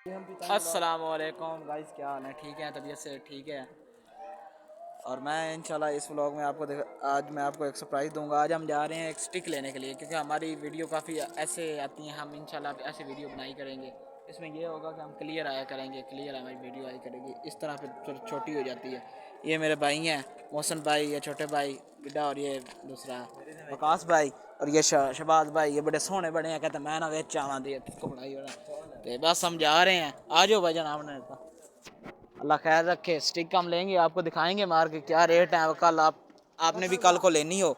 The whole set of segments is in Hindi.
अस्सलामुअलैकुम गाइस, क्या हाल है? ठीक है, तबीयत से ठीक है। और मैं इंशाल्लाह इस व्लॉग में आज मैं आपको एक सरप्राइज़ दूंगा। आज हम जा रहे हैं एक स्टिक लेने के लिए, क्योंकि हमारी वीडियो काफ़ी ऐसे आती हैं। हम इंशाल्लाह ऐसे वीडियो बनाई करेंगे। इसमें यह होगा कि हम क्लियर आया करेंगे, क्लियर हमारी वीडियो आया करेगी। इस तरह फिर छोटी हो जाती है। ये मेरे भाई हैं, मोहसन भाई, ये छोटे भाई गिड्डा, और ये दूसरा वकास भाई, और ये शहबाज भाई। ये बड़े सोहने बड़े हैं। कहते मैं ना वेच चावा दी इसको बनाई बड़ा। तो बस हम जा रहे हैं। आ जाओ भाई जान, आपने अल्लाह खैर रखे। स्टिक हम लेंगे, आपको दिखाएंगे मार के क्या रेट है। कल आपने भी कल को लेनी हो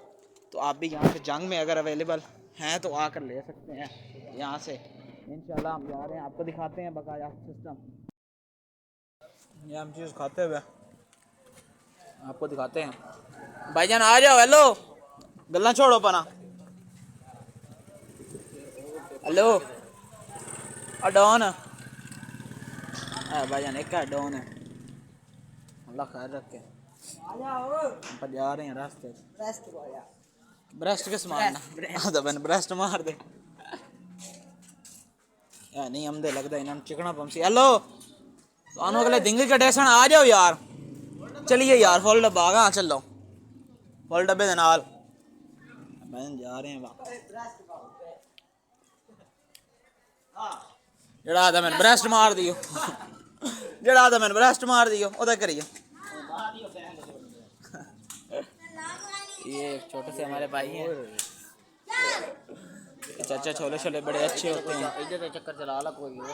तो आप भी यहाँ से जंग में अगर अवेलेबल हैं तो आकर ले सकते हैं यहाँ से। इंशाल्लाह हम जा रहे हैं, आपको दिखाते हैं बकाया सिस्टम। ये हम चीज़ खाते हुए आपको दिखाते हैं। भाईजान आ जाओ। हेलो, गल्ला छोड़ो पना। हेलो डॉन भाईजान, एक डॉन है। अल्लाह खैर रखे। हम जा रहे हैं रास्ते। ब्रेस्ट किस मारना? तो मैंने ब्रेस्ट मार दे या नहीं। हम दे लगता इन्होंने चिकना पंसी। हेलो, तो अगले दिंगे के टेसन आ जाओ यार। चलिए यार, फुल डब्बा आ गया। चलो फुल डब्बे दे नाल मैं जा रहे हैं। जड़ा आदा मैंने ब्रेस्ट मार दियो। जड़ा आदा मैंने ब्रेस्ट मार दियो ओदा करिए। ये छोटे से हमारे भाई हैं। चाचा छोले छोले बड़े अच्छे होते हैं। इधर चक्कर चला ला कोई और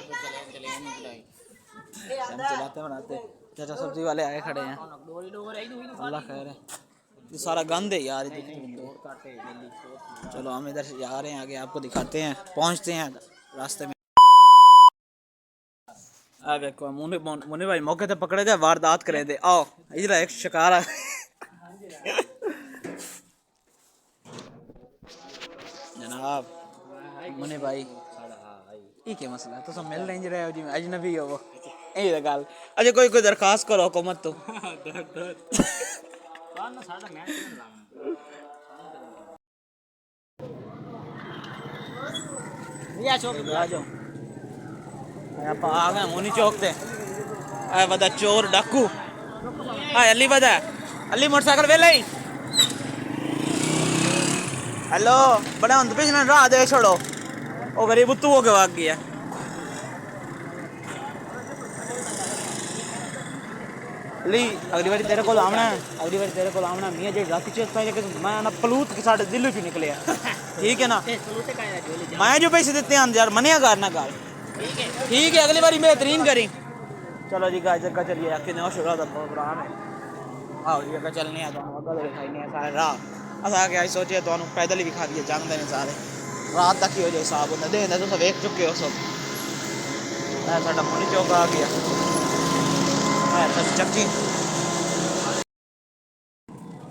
चले नहीं हम चलाते बनाते। चाचा सब्जी वाले आए खड़े हैं। अल्लाह खैर है। ये सारा गंद है यार। चलो हम इधर से जा रहे हैं, आगे आपको दिखाते हैं। पहुंचते हैं रास्ते में। देखो मुन्नी भाई मौके पे पकड़े गए, वारदात करे थे। आओ इधर एक शिकार जनाब मुन्नी भाई। ये क्या मसला है? तो सब मिल नहीं रहे हो जी, अजनबी हो वो। यही गल। अच्छा कोई दरखास्त करो हुकूमत तो। आ जाओ। आ गए मोनी चौक से। बदा चोर डाकू अली बदा अली मोटरसाइकिल वेले ही। हेलो, बड़े हम पिछले राह दे छोड़ो। वो गरीब उत्तू हो के भाग गया। अली अगली बारी तेरे को आना है। अगली बारी तेरे को आना मियाँ जी रात चेक पाए कि मैं ना पलूत के साढ़े दिल्ली चू निकले। ठीक है ना? मैं जो पैसे देते हैं यार मनिया कर ना कर। ठीक है, अगली बारी बेहतरीन करी। चलो जी गाइस, जगह चलिए। आखिर नौ शुरू का प्रोग्राम है। आओ जी अगर चलने हैं तो अगर दिखाई नहीं है सारे राह। अस आके आज सोचे तो पैदल ही विखा दिए जंग देने सारे रात तक ही हो जाए हिसाब होता देना। तुम वेख चुके हो सब। साडा मोनी चौक आ गया। चक्की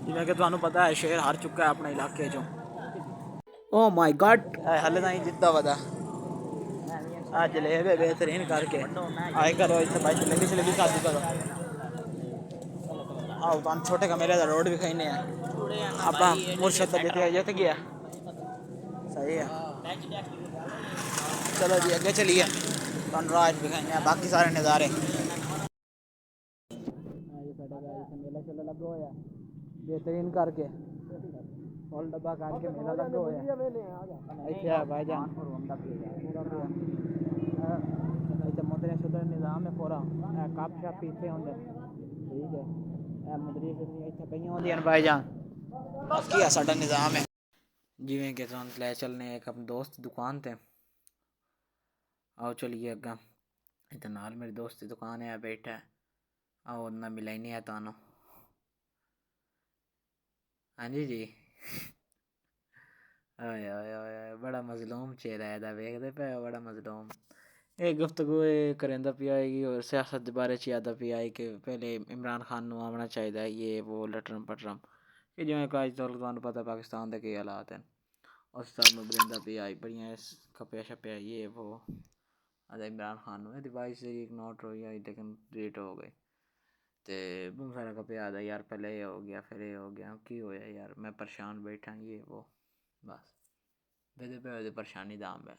जिवें कि तुहानू पता है शेर हार चुका है अपने इलाके चो। ओ माय गॉड, हले ताईं जिद्दा वदा आज ले बेहतरीन करके आए करो। इतने भाई जलेबी जलेबी शादी करो। आओ तो छोटे का मेरे रोड भी खाने हैं। आप मुर्शद जित गया। सही है। चलो जी अगे चलिए, राज भी खाने बाकी सारे नज़ारे। मेला शेला लगा होया बेहतरीन करके फुल डब्बा करके मेला लगा होया इत्थे है भाईजान। इत्थे मुद्रे शुद्रे निज़ाम है पूरा। कप शप इत्थे होंदे। ठीक है, मुद्री शुद्री इत्थे पईयां होंदियां भाईजान। बाकी है साडा निज़ाम है। जिवें कि तुहानू ले चलने एक अपने दोस्त की दुकान ते। आओ चलिए अग्गा। इत्थे नाल मेरी दोस्त की दुकान है, बैठा है। आओ ना मिलाइने है तुहानू। हाँ जी आए आए आए बड़ा मजलूम चेहरा है वेखते पे। बड़ा मजलूम ये गुफ्तगू करेंदा पिया है और सियासत के बारे च आदा पिया है कि पहले इमरान खान नू आना चाहिए। ये वो लटरम पटरम कि जिवें कि अजकल तुहानू पता पाकिस्तान के की हालात हैं। उस सब नू बरिंदा पिया है बड़ियां खपया छपया ये वो आदा इमरान खान नू। 22 तारीख नोट हुई है लेकिन डिलीट हो गई। तो बहुत सारा खपया आदा यार, पहले ये हो गया फिर ये हो गया। की होया यार, मैं परेशान बैठा ये वो बस। बेदे पे परेशानी दाम है।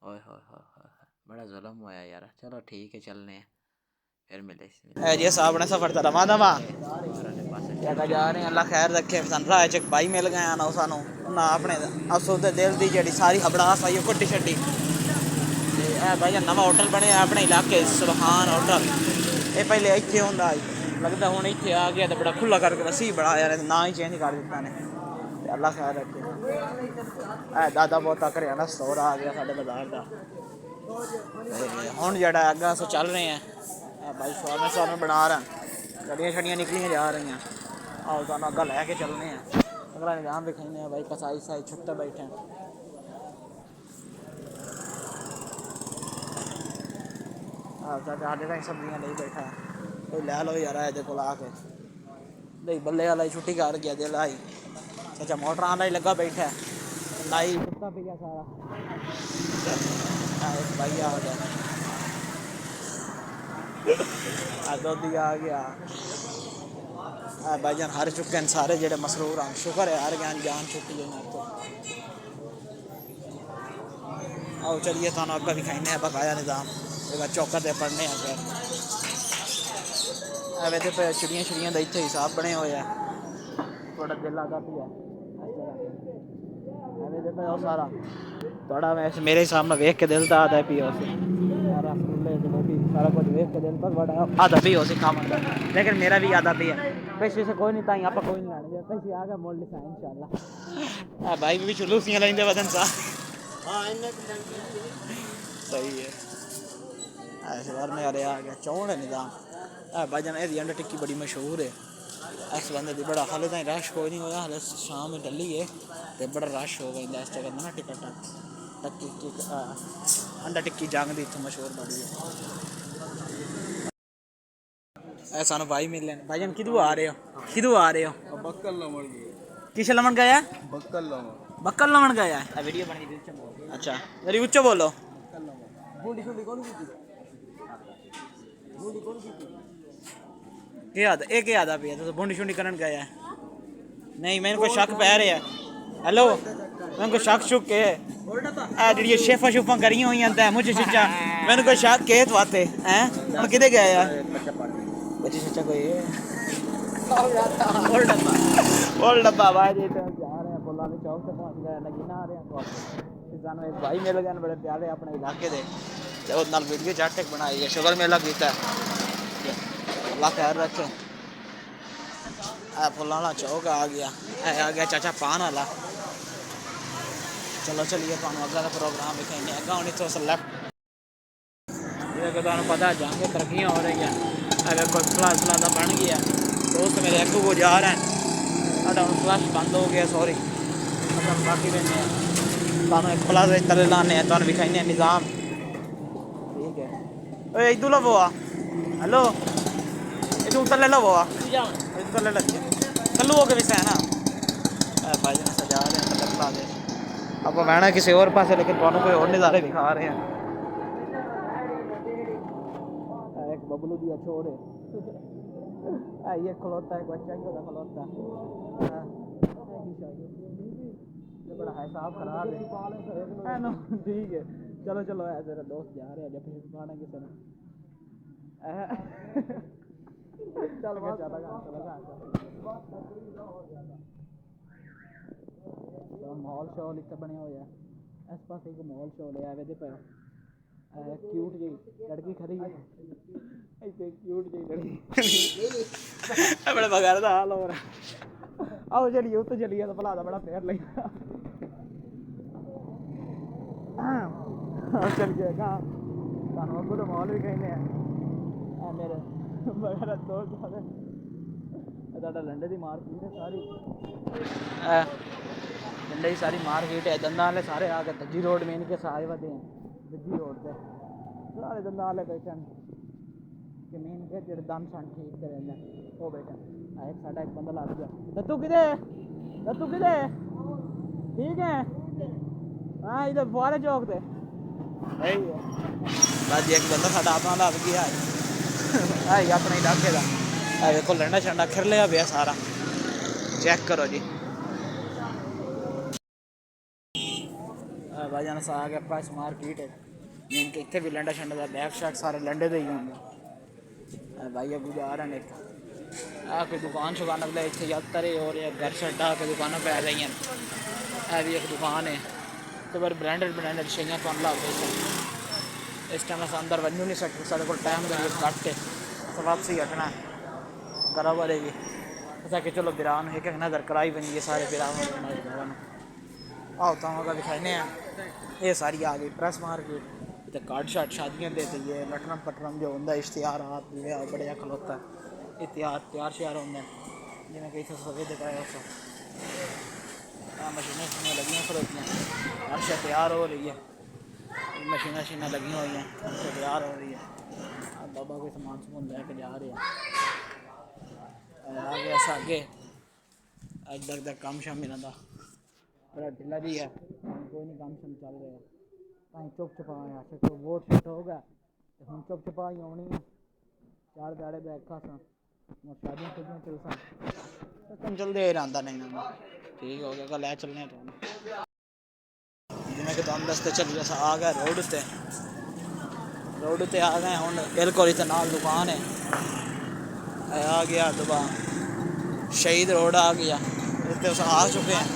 ओए होए होए होए। बड़ा जुल्म हुआ यार। चलो ठीक है, चलने हैं फिर मिले। जी साहब ने सफर तो रवा दवा पास जगह जा रहे हैं, अल्लाह खैर रखे। सन राह च भाई मिल गए ना, सानू ना अपने अफसोस दे दिल की जी सारी हबड़ास आई कट्टी छड्डी। भाई नवा होटल बने अपने इलाके सुबहान होटल। ये पहले इतने होंदा लगता हूँ इतने आ गया तो बड़ा खुला करके वसी बड़ा यार ना ही चेंज कर दिता ने। अल्लाह खैर रखे। दादा बहुत करियाना स्टोर आ गया साढ़े बाजार का। हुण जड़ा अग्गा अस चल रहे हैं भाई स्वामी स्वामी बना रहे हैं, गड्डियाँ छड़ियाँ निकलियाँ जा रही हैं। आओ तुम अग्गा लैके चलने हैं, अगला निजाम दिखाने हैं भाई। कसाई साई छुट्टे बैठे हैं। साढ़े ताईं सब्जियां नहीं बैठा कोई लै लो यार ये को आके नहीं बल्ले वाला छुट्टी कर गया दिल आई सचा मोटर वाला ही लगा बैठा नाई कुत्ता पी गया सारा। भाई आ गया दोधी आ गया। भाईजान हार चुके हैं सारे जेडे मसरूर हैं, शुक्र है हार गए जान छुट्टी है तो। आओ चलिए तुम अग्गा दिखाने हैं बकाया निज़ाम एक चौकर से पढ़ने हैं फिर एवे तो चिड़ियाँ छिड़ियाँ का इतने हिसाब बने हुए है। थोड़ा दिल आता भी है एवे तो पे सारा थोड़ा वैसे मेरे हिसाब में वेख के दिल तो आता भी सारा सारा कुछ वेख के दिल पर बड़ा आता भी हो काम आता, लेकिन मेरा भी आता भी है। पैसे से कोई नहीं ताई आप कोई नहीं लाने पैसे आ गए मोड़ लिखा इंशाल्लाह। भाई भी चुलूसियाँ लेंगे वजन सा सही है। ऐसे बार में अरे आ गया चौड़ है निज़ाम। भाईजान ये अंडा टिक्की बड़ी मशहूर है इस बंदे की बड़ा हाले ताईं रश कोई नहीं होया हाले शाम में डली है तो बड़ा रश हो गया इस जगह ना टिकट टिक्की अंडा टिक्की जंग दी इत्थों मशहूर बड़ी है। सानू भाई मिल लें भाईजान किधू आ रहे हो किधू आ रहे हो बक्कल लमन किस लमन गया बक्कल लमन गया है वीडियो बनी। अच्छा मेरी उच्च बोलो क्या आदा पे तो बुंडी शुंडी करन गया है नहीं मैंने कोई शक पै रहा है। हेलो मैंने कोई शक शुक है जी शेफा शुफा करी हुई हैं मुझे चीजा मैंने कोई शक के वाते हैं हम किधे गए यार बच्चे चचा कोई और डब्बा भाई जी जा रहे हैं बुला के चौक से पहुंच गए लगी ना आ रहे हैं तो एक भाई मिल गए बड़े प्यारे अपने इलाके दे तो उस नाल वीडियो चाट बनाई है शुगर मेला किया अल्लाह खैर रखे। फुल्ला वाला चौक आ गया चाचा पान वाला। चलो चलिए तुम अगला का प्रोग्राम दिखाएंगे अगर हूँ इतों लेफ्ट तुम पता जाके तरक्या हो रही है अगर कोई फ्लश फ्लादा बन गया दोस्त मेरे अगू को जा रहे हैं साढ़ा हम फ्लश बंद हो गया सॉरी मतलब बाकी रहने तुम एक फ्लश तले लाने तुम दिखाने निज़ाम ठीक है इधू लवो आ हेलो इधू तले लवो आ तले लगे कल्लू हो के भी सहना भाई ने सजा रहे हैं तले फ्ला दे अब बहना किसी और पास लेकिन तुम कोई और नज़ारे दिखा रहे हैं। एक बबलू दिया छोर है ये खलोता है बच्चा ही होता खलोता बड़ा है साहब खराब है नो ठीक है चलो चलो ऐसे दोस्त जा रहे हैं जब फिर खाना किसी ने चल माहौल शॉल इतने बने हुए है इस पास एक माहौल शॉल है वे पे क्यूट जी लड़की खड़ी है ऐसे क्यूट जी लड़की बड़े बगैर का हाल हो रहा आओ चलिए उत्ते चलिए तो भला बड़ा प्यार लगेगा चलिए कहाँ तुम अगू तो माहौल भी कहने हैं मेरे बगैर दोस्त लंडे की मार्केट है सारी लंडे की सारी मार्केट है दंदा वाले सारे आ गए दज्जी रोड मेन के सारे वधे हैं दज्जी रोड से सारे दंदा वाले बैठे कि मेन के जो दंद सन ठीक करें वो बैठे एक साढ़ा एक बंदा लग गया दत्तू किधे ठीक है हाँ इधर फुआरे चौक से सही है बस एक बंदा साढ़ा अपना लग गया है अपने इलाके का देखो लंडा शंडा खिर लिया पिया सारा चेक करो जी भाईजान सा आ गया पास मार्केट है इनके इतने भी लंडा शंडा का बैग शैग सारे लंडे दे ही होंगे। भाई अगू जा रहे हैं एक कोई दुकान शुकान अगला इतने यात्रा रहे और घर छड्डा के दुकानों पे आ रही हैं। भी एक दुकान है तो फिर ब्रांडेड शेइयां तो ला इस टाइम अस अंदर वजू नहीं सकते साढ़े को टाइम का घट है तो वापसी हटना है करा बरेगी ऐसा कि चलो बिरान एक नज़र कराई बनी सारे बिरान आओ तो अगर दिखाने हैं ये सारी आ गई प्रेस मार्केट तो कार्ड शार्ट शादियाँ देते ये लटरम पटरम जो होंगे इश्तिहार आप बड़े खलोता है तैयार श्यार होंगे जिन्हें कहीं सवे दिखाया उस मशीनें शशीनें लगी खलोतियाँ हर शा तैयार हो रही है मशीनें शशीनें लगी हुई हैं उनसे तैयार हो रही है बाबा कोई सामान सुमान लैके जा रहे हैं आगे ऐसा आगे अज तक काम शाम मिला था बड़ा ढिला भी है कोई नहीं काम शाम चल रहा कहीं चुप छपाए तो वोट शोट होगा तो हम चुप छपाई आनी है 4 दाड़े बैठा सा शादियाँ खुदियाँ चल सा तुम जल्दी आंदा नहीं ना ठीक हो गया कल लै चलने तो जिमें कि तुम दसते चलिए आ गया रोड उत्ते आ गए हूँ बिल्कुल इतने नाल दुकान है आ गया दुकान शहीद रोड आ गया इतने उस आ चुके हैं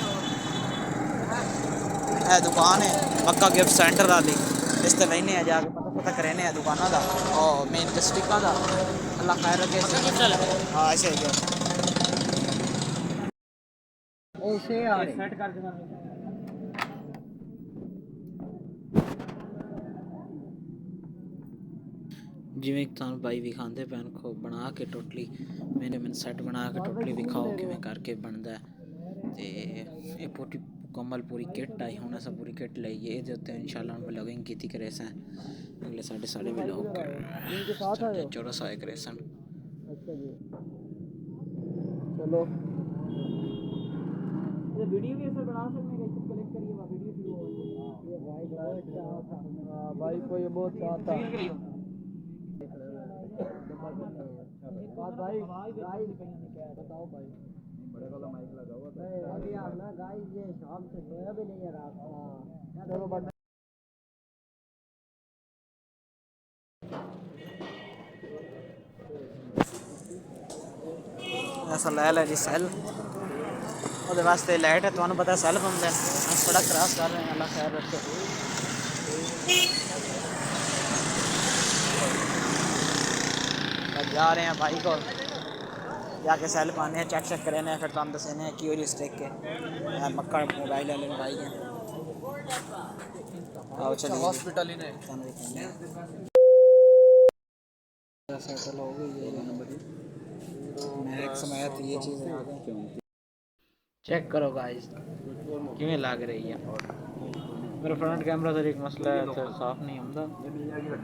है दुकान है पक्का गिफ्ट सेंटर वाली इस तरह लेने जाके पता करेने दुकाना का और मेन डिस्ट्रिक्ट का अल्लाह खैर रखे हाँ ऐसे सेट कर जिमें तुम भाई विखाते पैन खो बना के टोटली मैंने सैट बना के टोटली विखाओ कि करके बनता है तो ये पूरी मुकम्मल पूरी किट आई हूँ अस पूरी किट लाइए ये इंशाल्लाह ब्लॉगिंग की करे सन अगले साढ़े भी लोग चौरस आए करे सन चलो वीडियो भी ऐसा बना सकते हैं क्लिक करिए वीडियो भाई को ये बहुत चाहता है भाई बताओ भाई बड़े वाला माइक लगा हुआ अभी आना गाइस ये शाम से सोया भी नहीं है रात को चलो बट ऐसा ले जी सेल और वास्ते लाइट है तुम्हें पता सेल होंगे बड़ा क्रॉस कर रहे हैं अल्लाह खैर रखे जा रहे हैं भाई को जाके सेल पाने हैं चेक करें फिर तुम दसेने हैं की स्टिक के मक्का मोबाइल वाले भाई हैं आओ चलिए हॉस्पिटल ही सेटल हो गई है एक समय ये चीज़ चेक करो गाइस किवें लग रही है मेरा फ्रंट कैमरा तो एक मसला है तो साफ नहीं होता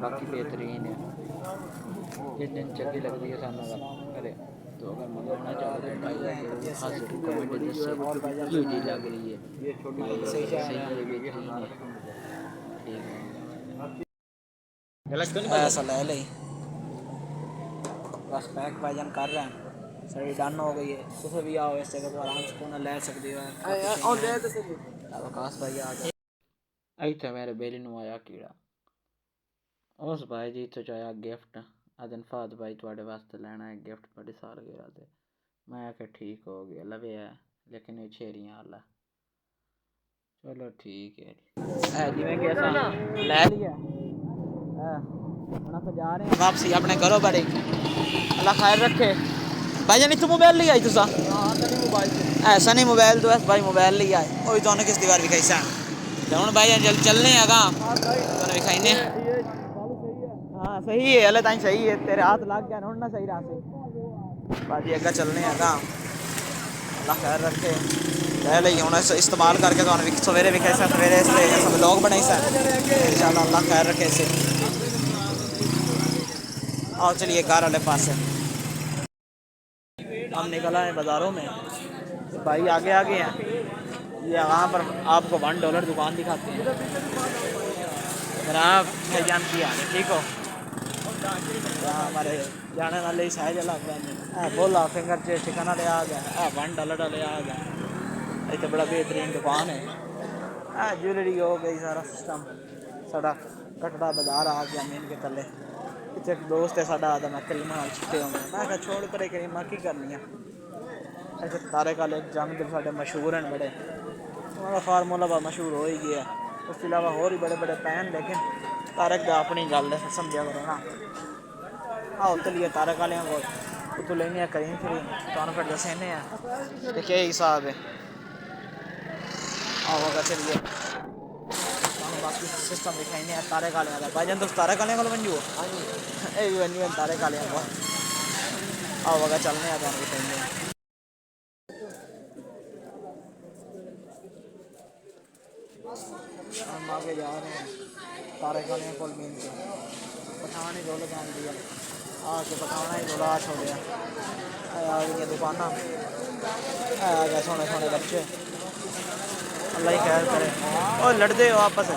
बाकी बेहतरीन है जिस दिन चंगी लगती है सामने करे तो अगर मंगाना चाहो तो भाई खास कमेंट दसे क्यों जी लग रही है सही है बेहतरीन है ठीक है ऐसा ले ले बस पैक भाईजान कर रहे हैं सारी डन हो गई है तुम भी आओ इस जगह तो आराम से ले सकते हो आकाश भाई आ गए इतने मेरे बेली नूं आया कीड़ा उस भाई जी तो चाया गिफ्ट अदन फाद भाई थोड़े वास्ते लेना है गिफ्ट बड़ी साल गिरा दे मैं आके ठीक हो गया लवे है लेकिन ये छेरियाँ वाला चलो ठीक है जिमें कि ऐसा ले लिया तो जा रहे हैं वापसी अपने घरों बड़े अल्लाह खैर रखे भाई जानी तू मोबाइल ले आई तुसा ऐसा नहीं मोबाइल तो भाई मोबाइल ले आए वो तो किस दीवार भी कैसा तो हम भाई जल चलने आगा तो दिखाईने हाँ सही है अल्लाह ताई सही है तेरे हाथ लग गया ना सही राह से बाजी अगर चलने आगा अल्लाह खैर रखे ले ली हूँ इस्तेमाल करके तो सवेरे भी कैसा सवेरे सब लोग बनाई सर इंशाल्लाह अल्लाह खैर रखे इसे आओ चलिए घर वाले पास हम निकला है बाज़ारों में भाई आगे आगे हैं ये वहाँ पर आपको $1 दुकान दिखाते हैं जनाब भाईजान की हाल है ठीक हो हमारे जाने वाले साइज अलग बोला फिंगर चिकन वाले आ गए $1 वाले आ गए इतने बड़ा बेहतरीन दुकान है ज्वेलरी हो गई सारा सिस्टम साड़ा कटड़ा बाजार आ गया मीन के थले। इतने एक दोस्त है साडा आदा मैं करीमा नाल छुट्टे होंगे मैं कहा छोड़ परे करीमा की करनी है। ऐसे तारे काले जंग दे साडे मशहूर हैं बड़े उन्होंने फार्मूला बा मशहूर हो ही गया। उसके अलावा होर भी बड़े बड़े पैन लेकिन तारक दा अपनी गल है समझा करो ना। आओ चलिए तारक वाले को तो लेंगे करीम करीम तो फिर दसेने हैं तो क्या हिसाब है। आओ अगर चलिए बाकी सिस्टम दिखाई तारे काले का भाईजान तो तारे काले को बनजू हाँ जी ये भी बनजू तारे काले को। आओ अगर चलने हैं तो दिखाएंगे। हम आगे जा रहे हैं तारे काले को मीन के पठान ही रोल काम दिया आके पठाना ही रोला छोड़िया आ गई दुकान आ गए सोने सोने बच्चे अल्लाह ही खैर करे और लड़ते हो आपस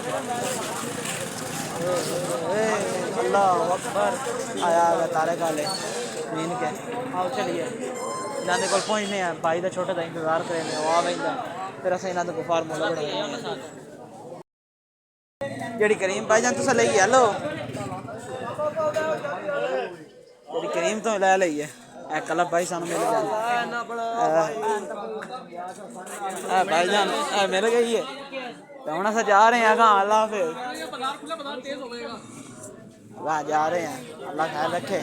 अल्लाह अकबर आया गया तारे काले मीन के। आओ चलिए इन्होंने को पहुँचने हैं भाई का छोटे का इंतजार करेंगे वो आ बंदा फिर अस इन्होंने को फार्मूला बना जी करीम भाईजान तुस ली हेलो जी करीम तो लै ली है क्लब भाई सानू मिल गया भाईजान मिल गई है तो हम अस जा रहे हैं कहाँ अल्लाह फिर वहाँ जा रहे हैं अल्लाह ख्याल रखे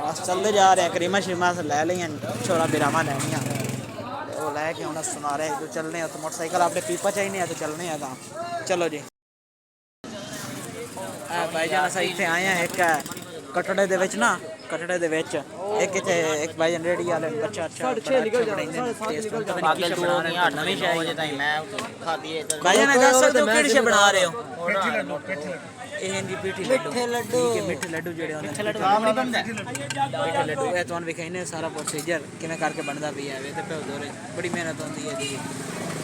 अस चलते जा रहे हैं करीमा शरीमा से लै ली छोरा बिरामा लैनिया वो लैके हम सुना रहे तो चलने हैं तो मोटरसाइकिल अपने पीपा चाहिए तो चलने हैं कहाँ चलो जी। भाईजान अस इतने आए हैं एक कटड़े दे विच ना कटड़े दे विच एक इत्थे एक भाईजान रेडी वाले बच्चा अच्छा भाईजान दस सकदे हो केड़ी शे बना रहे हो पीठी लड्डू मिठे लड्डू जेडे होंदे मिठे लड्डू काम नहीं बनदा मिठे लड्डू ए तुहानू विखाइने सारा प्रोसीजर किवें करके बनदा पिया वे ते पे दोरे बड़ी मेहनत होंदी है जी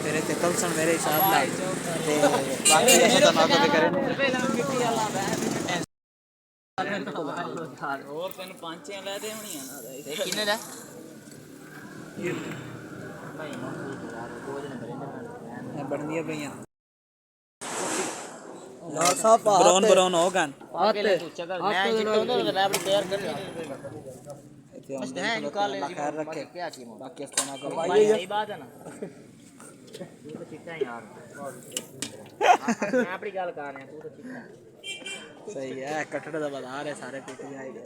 फिर इत्थे कलसन मेरे हिसाब नाल ते बाकी ऐसा तो ना कभी करे और तेन पांचे ले दे होनी ना किने दा बनदी है भैया ब्राउन ब्राउन हो गन आते मैं जितने तो रैप तैयार कर बस है निकाल ले खैर रखे क्या की बाकी इस्तेमाल ना करो भाई सही बात है ना तू तो चिट्टा है यार मैं अपनी गल कर रहा तू तो चिट्टा सही है कटड़े दा बाजार है सारे पीटी जाएंगे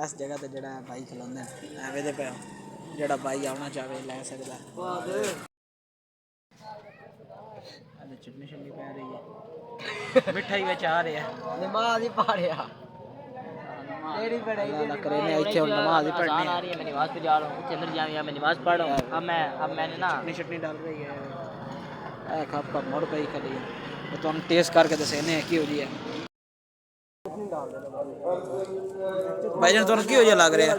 इस जगह ते जेड़ा भाई खलोंदा एवें दे पे जेड़ा भाई आना चाहे ले सकदा अरे चटनी शटनी पै रही है मिठाई विच आ रही है नमाज ही पढ़ रहा तेरी पढ़ाई ना करे ने इथे नमाज ही पढ़नी आ रही है मैं नमाज पे जा रहा हूं उसे अंदर जाऊं या मैं नमाज पढ़ रहा हूं अब मैंने ना चटनी शटनी डाल रही है ए खप खप मोड़ पई खली तो तुम टेस्ट करके दसेने की हो जी है भाईजान तुम की हो जी लग रहा है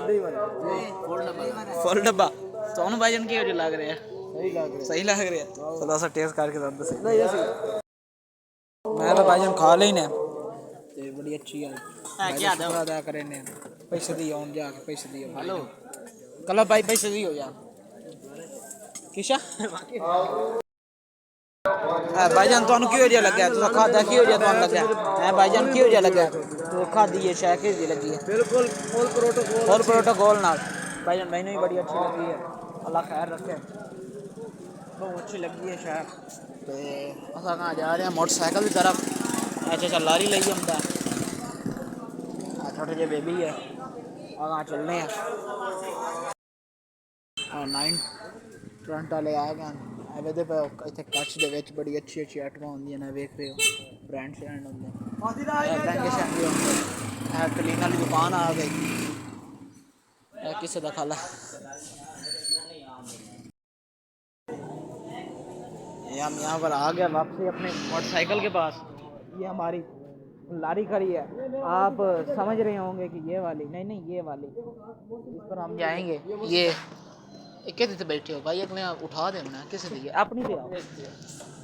फुल डब्बा तुम भाईजान की हो जी लग रहा है सही लग रहा है चलो अस टेस्ट करके दस नहीं ऐसी मैं तो भाईजान खा लेने ते बड़ी अच्छी है क्या अदा करे ने पैसे दी आउन जाके पैसे दियो हेलो कल भाई पैसे दी हो जा किशा भाईजान तुहानू की हो जा लग्या तुसा खादा की हो जा तुहानू लग्या है भाईजान की हो जा लग्या तो खादी है शायद की दी लगी है बिल्कुल फुल प्रोटोकॉल नाल भाईजान मैनू भी बड़ी अच्छी लगी है अल्लाह खैर रखे बहुत अच्छी लगी है शायद तो अस कहाँ जा रहे हैं मोटरसाइकिल की तरफ अच्छा लारी ले आंदा छोटे जे बेबी है कहाँ चलने हैं 9 टरंट वाले आ गए एवे दे पे इत्थे कच्छ दे विच बड़ी अच्छी अच्छी आइटमां होंदियां ने वेख रहे हो ब्रांड शैंड होंदे लहंगे शहंगे होंदे कलीन वाली दुकान आ गई किसे दा खाला हम यहाँ पर आ गए वापसी अपने मोटरसाइकिल के पास ये हमारी लारी खड़ी है आप समझ रहे होंगे कि ये वाली नहीं ये वाली इस पर हम जाएंगे ये कितने बैठे हो भाई अगले उठा देना किसी दिए अपनी पे आओ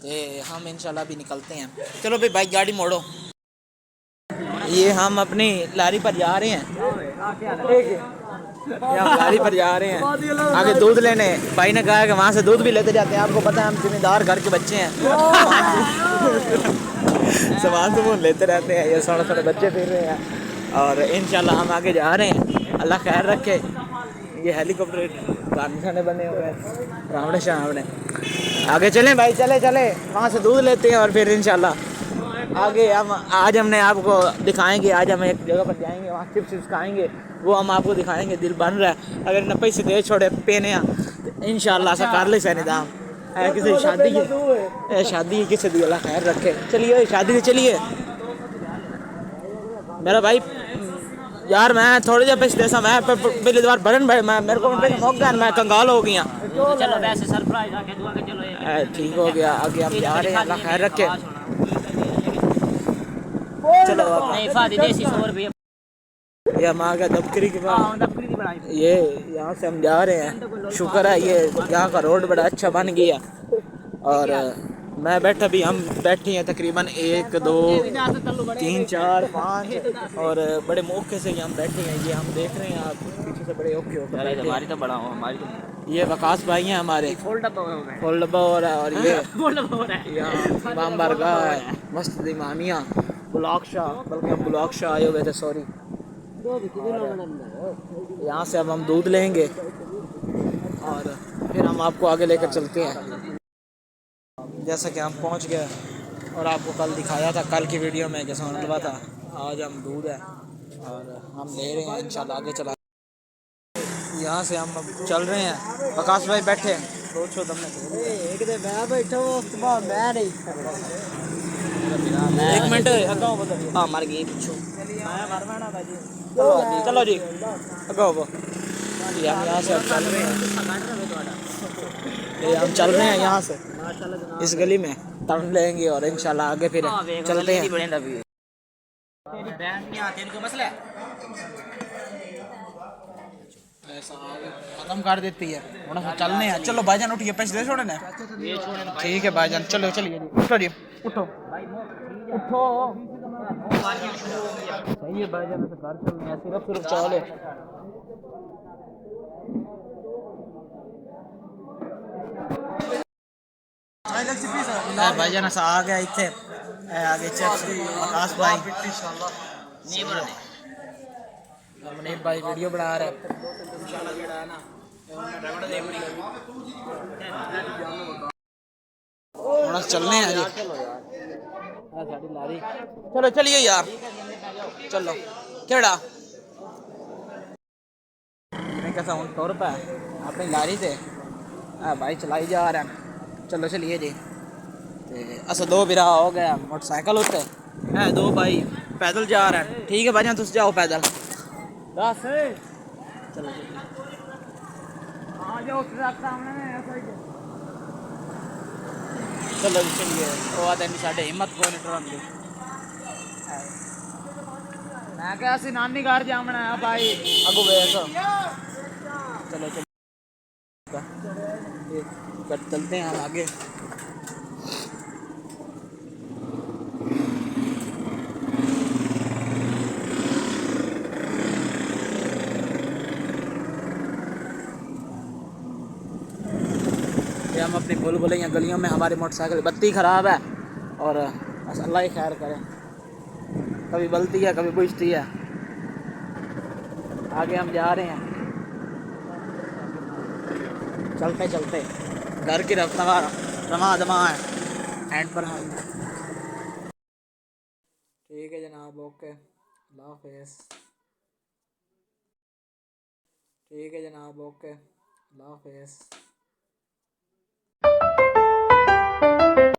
ते हम इंशाल्लाह भी निकलते हैं चलो भाई गाड़ी मोड़ो ये हम अपनी लारी पर जा रहे हैं लारी पर जा रहे हैं आगे दूध लेने भाई ने कहा कि वहाँ से दूध भी लेते जाते हैं आपको पता है हम जिम्मेदार घर के बच्चे हैं सामान सुमान लेते रहते हैं, ये सोने सोने बच्चे फिर रहे हैं। और इंशाल्लाह हम आगे जा रहे हैं, अल्लाह खैर रखे। ये हेलीकॉप्टर गाने बने हुए हैं रावणे शावणे। आगे चलें भाई, चले चले वहाँ से दूध लेते हैं और फिर इंशाल्लाह आगे हम आज हमने आपको दिखाएंगे। आज हम एक जगह पर जाएंगे, वहाँ चिप्स खाएंगे, वो हम आपको दिखाएंगे। दिल बन रहा है अगर न पैसे दे छोड़े पेने तो इंशाल्लाह से कर ले सैनी दाम किसी शादी की शादी किसी दी अल्लाह खैर रखे। चलिए शादी से चलिए मेरा भाई यार। मैं थोड़े जब पैसे दे मैं पहली बार बरन भाई मैं मेरे को पैसे मौक गया, मैं कंगाल हो गया। चलो वैसे सरप्राइज आके दुआ के चलो ठीक हो गया। आगे हम जा रहे हैं, अल्लाह खैर रखे। चलो नहीं फादी देसी 100 रुपये ये हम आ गए दबकरी के पास। ये यहाँ से हम जा रहे हैं। शुक्र है ये यहाँ का रोड बड़ा अच्छा बन गया। और मैं बैठा भी, हम बैठे हैं तकरीबन 1 2 3 4 5 और बड़े मौके से हम बैठे हैं। ये हम देख रहे हैं आप पीछे से बड़े ओके होकर हमारी तो बड़ा हो हमारी तो ये वकास भाई हैं हमारे। फुल डब्बा हो रहा है। और ये यहाँ इमाम बारगाह है, मस्जिद इमामिया, ब्लॉक शाह, बल्कि हम ब्लॉक शाह आए हुए थे, सॉरी। यहाँ से अब हम दूध लेंगे और फिर हम आपको आगे लेकर चलते हैं। जैसा कि हम पहुँच गए और आपको कल दिखाया था, कल की वीडियो में जैसा हलवा था, आज हम दूध है और हम ले रहे हैं इंशाल्लाह आगे चला। यहाँ से हम अब चल रहे हैं। प्रकाश भाई बैठे सोचो तुमने एक मिनट हाँ मर गई पीछू चलो जी अगो वो हम यहाँ से अब चल रहे हैं। ये हम चल रहे हैं यहाँ से इस गली में टर्न लेंगे और इंशाल्लाह आगे फिर चलते हैं। खत्म कर देती है चलने हैं। चलो भाईजान उठिए, पैसे दे छोड़े ना। ठीक है भाईजान, चलो चलिए उठो जी, उठो उठो। सही है भाईजान, घर चलने हैं, सिर्फ चलो। भाईजान ऐसा आ गया इतने आगे आकाश भाई मनीष भाई वीडियो बना रहे चलने हैं जी। चलो चलिए यार, चलो केड़ा कैसा हूँ टोर पे अपनी लारी से भाई चलाई जा रहे हैं। चलो चलिए जी। अस 2 बिरा हो गया मोटरसाइकिल उत्ते है, 2 भाई पैदल जा रहे हैं। ठीक है भाई तुम जाओ पैदल। दस चलो चलो चलिए। वो आते नहीं साढ़े हिम्मत को नहीं टरन दी। मैं क्या सी नानी घर जामना है भाई अगो वेख। चलो चलो चलते हैं हम आगे। हम अपनी बुलबुलियाँ गलियों में, हमारी मोटरसाइकिल बत्ती ख़राब है और बस अल्लाह ही खैर करे, कभी बलती है कभी बुझती है। आगे हम जा रहे हैं चलते चलते, घर की रमा दमा है एंड पर। हाँ ठीक है जनाब, ओके अल्लाह हाफिज़। ठीक है जनाब, ओके अल्लाह हाफिज़।